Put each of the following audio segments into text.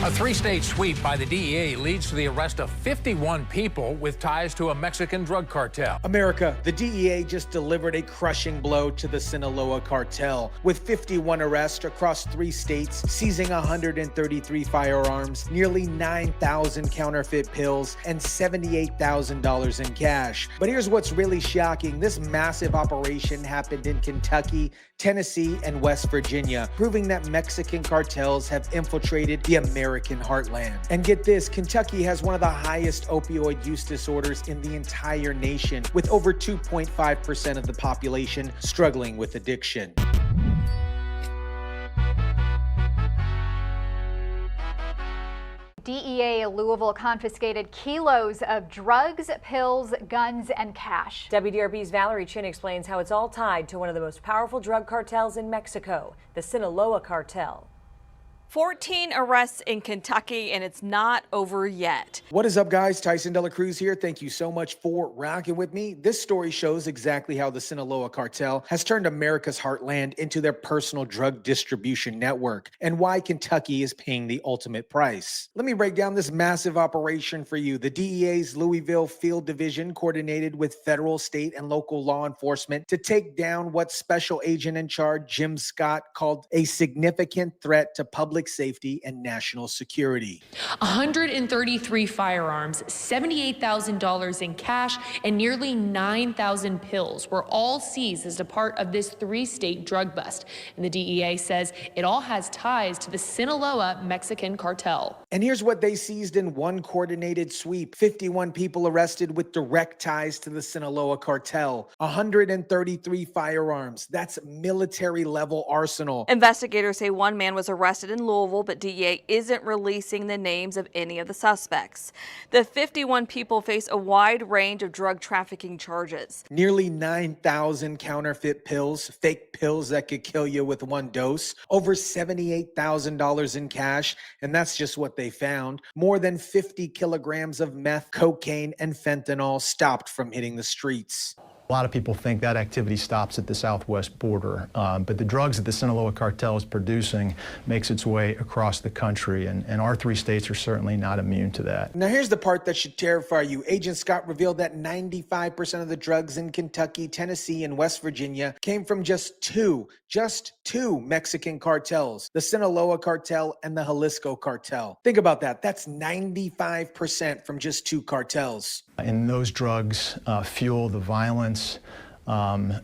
A three-state sweep by the DEA leads to the arrest of 51 people with ties to a Mexican drug cartel. America, the DEA just delivered a crushing blow to the Sinaloa Cartel, with 51 arrests across 3 states, seizing 133 firearms, nearly 9,000 counterfeit pills, and $78,000 in cash. But here's what's really shocking. This massive operation happened in Kentucky, Tennessee, and West Virginia, proving that Mexican cartels have infiltrated the American heartland. And get this, Kentucky has one of the highest opioid use disorders in the entire nation, with over 2.5% of the population struggling with addiction. DEA Louisville confiscated kilos of drugs, pills, guns, and cash. WDRB's Valerie Chin explains how it's all tied to one of the most powerful drug cartels in Mexico, the Sinaloa Cartel. 14 arrests in Kentucky, and it's not over yet. What is up, guys? Tyson Dela Cruz here. Thank you so much for rocking with me. This story shows exactly how the Sinaloa Cartel has turned America's heartland into their personal drug distribution network, and why Kentucky is paying the ultimate price. Let me break down this massive operation for you. The DEA's Louisville Field Division coordinated with federal, state, and local law enforcement to take down what Special Agent in Charge Jim Scott called a significant threat to public safety and national security. 133 firearms, $78,000 in cash, and nearly 9,000 pills were all seized as a part of this 3-state drug bust. And the DEA says it all has ties to the Sinaloa Mexican cartel. And here's what they seized in one coordinated sweep. 51 people arrested with direct ties to the Sinaloa Cartel. 133 firearms. That's military-level arsenal. Investigators say one man was arrested in Louisville, but DEA isn't releasing the names of any of the suspects. The 51 people face a wide range of drug trafficking charges. Nearly 9,000 counterfeit pills, fake pills that could kill you with one dose, over $78,000 in cash, and that's just what they found. More than 50 kilograms of meth, cocaine, and fentanyl stopped from hitting the streets. A lot of people think that activity stops at the southwest border, but the drugs that the Sinaloa Cartel is producing makes its way across the country, and our 3 states are certainly not immune to that. Now here's the part that should terrify you. Agent Scott revealed that 95% of the drugs in Kentucky, Tennessee, and West Virginia came from just two Mexican cartels, the Sinaloa Cartel and the Jalisco Cartel. Think about that. That's 95% from just 2 cartels. And those drugs fuel the violence.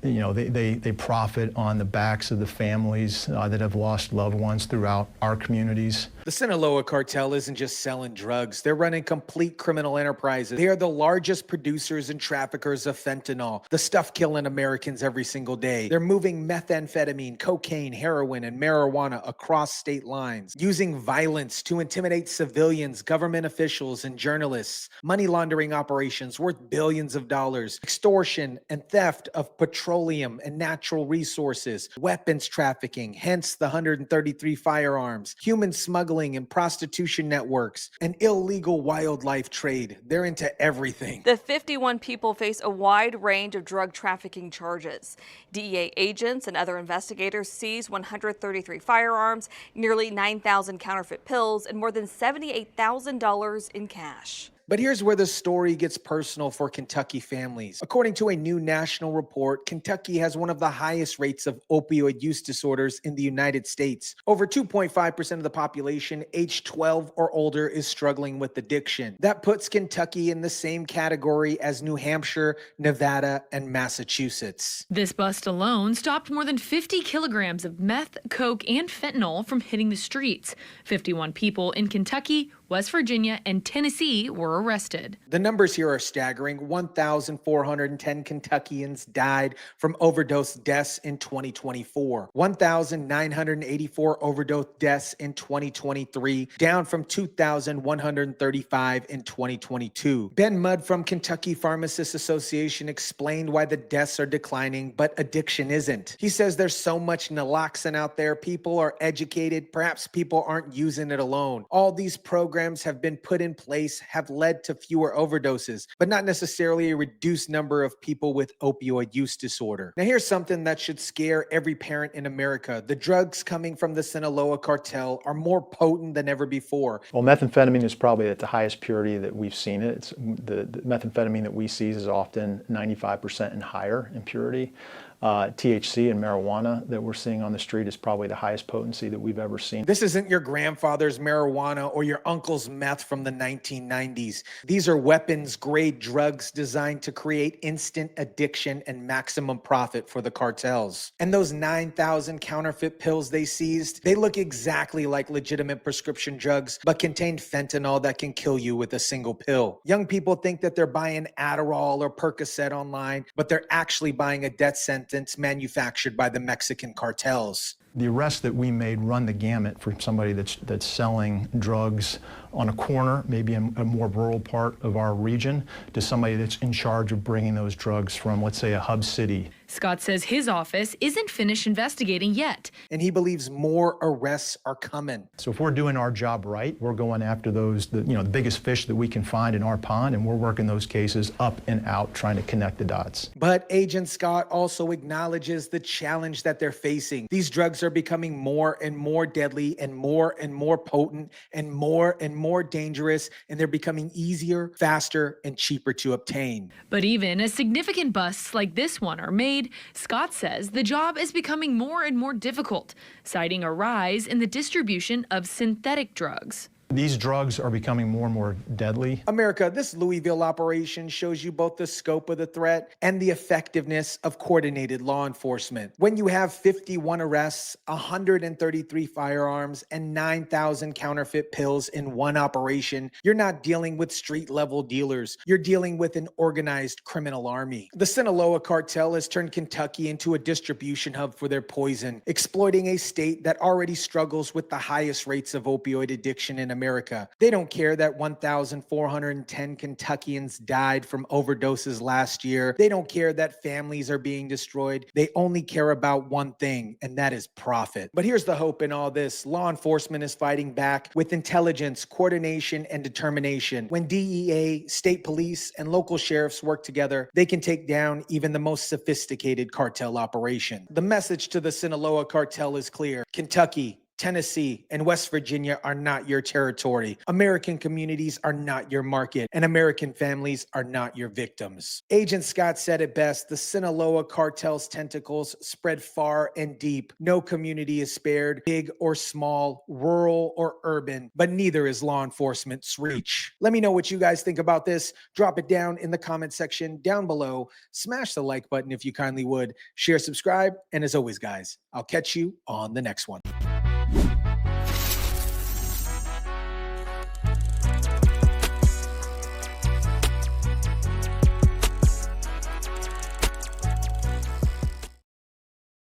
They profit on the backs of the families that have lost loved ones throughout our communities. The Sinaloa Cartel isn't just selling drugs. They're running complete criminal enterprises. They are the largest producers and traffickers of fentanyl, the stuff killing Americans every single day. They're moving methamphetamine, cocaine, heroin, and marijuana across state lines, using violence to intimidate civilians, government officials, and journalists. Money laundering operations worth billions of dollars, extortion and theft of petroleum and natural resources, weapons trafficking, hence the 133 firearms, human smuggling and prostitution networks, and illegal wildlife trade. They're into everything. The 51 people face a wide range of drug trafficking charges. DEA agents and other investigators seized 133 firearms, nearly 9,000 counterfeit pills, and more than $78,000 in cash. But here's where the story gets personal for Kentucky families. According to a new national report, Kentucky has one of the highest rates of opioid use disorders in the United States. Over 2.5% of the population aged 12 or older is struggling with addiction. That puts Kentucky in the same category as New Hampshire, Nevada, and Massachusetts. This bust alone stopped more than 50 kilograms of meth, coke, and fentanyl from hitting the streets. 51 people in Kentucky, West Virginia, and Tennessee were arrested. The numbers here are staggering. 1,410 Kentuckians died from overdose deaths in 2024. 1,984 overdose deaths in 2023, down from 2,135 in 2022. Ben Mudd from Kentucky Pharmacists Association explained why the deaths are declining, but addiction isn't. He says there's so much naloxone out there. People are educated. Perhaps people aren't using it alone. All these programs programs have been put in place have led to fewer overdoses, but not necessarily a reduced number of people with opioid use disorder. Now, here's something that should scare every parent in America. The drugs coming from the Sinaloa Cartel are more potent than ever before. Well, methamphetamine is probably at the highest purity that we've seen it. It's the methamphetamine that we see is often 95% and higher in purity. THC and marijuana that we're seeing on the street is probably the highest potency that we've ever seen. This isn't your grandfather's marijuana or your uncle's meth from the 1990s. These are weapons-grade drugs designed to create instant addiction and maximum profit for the cartels. And those 9,000 counterfeit pills they seized, they look exactly like legitimate prescription drugs, but contain fentanyl that can kill you with a single pill. Young people think that they're buying Adderall or Percocet online, but they're actually buying a death sentence manufactured by the Mexican cartels. The arrests that we made run the gamut for somebody that's selling drugs on a corner, maybe in a more rural part of our region, to somebody that's in charge of bringing those drugs from, let's say, a hub city. Scott says his office isn't finished investigating yet. And he believes more arrests are coming. So if we're doing our job right, we're going after those, the biggest fish that we can find in our pond, and we're working those cases up and out, trying to connect the dots. But Agent Scott also acknowledges the challenge that they're facing. These drugs are becoming more and more deadly and more potent and more dangerous, and they're becoming easier, faster, and cheaper to obtain. But even as significant busts like this one are made, Scott says the job is becoming more and more difficult, citing a rise in the distribution of synthetic drugs. These drugs are becoming more and more deadly. America, this Louisville operation shows you both the scope of the threat and the effectiveness of coordinated law enforcement. When you have 51 arrests, 133 firearms, and 9,000 counterfeit pills in one operation, you're not dealing with street-level dealers. You're dealing with an organized criminal army. The Sinaloa Cartel has turned Kentucky into a distribution hub for their poison, exploiting a state that already struggles with the highest rates of opioid addiction in America. They don't care that 1,410 Kentuckians died from overdoses last year. They don't care that families are being destroyed. They only care about one thing, and that is profit. But here's the hope in all this. Law enforcement is fighting back with intelligence, coordination, and determination. When DEA, state police, and local sheriffs work together, they can take down even the most sophisticated cartel operation. The message to the Sinaloa Cartel is clear. Kentucky, Tennessee, and West Virginia are not your territory. American communities are not your market, and American families are not your victims. Agent Scott said it best: the Sinaloa Cartel's tentacles spread far and deep. No community is spared, big or small, rural or urban, but neither is law enforcement's reach. Let me know what you guys think about this. Drop it down in the comment section down below. Smash the like button if you kindly would. Share, subscribe, and as always, guys, I'll catch you on the next one.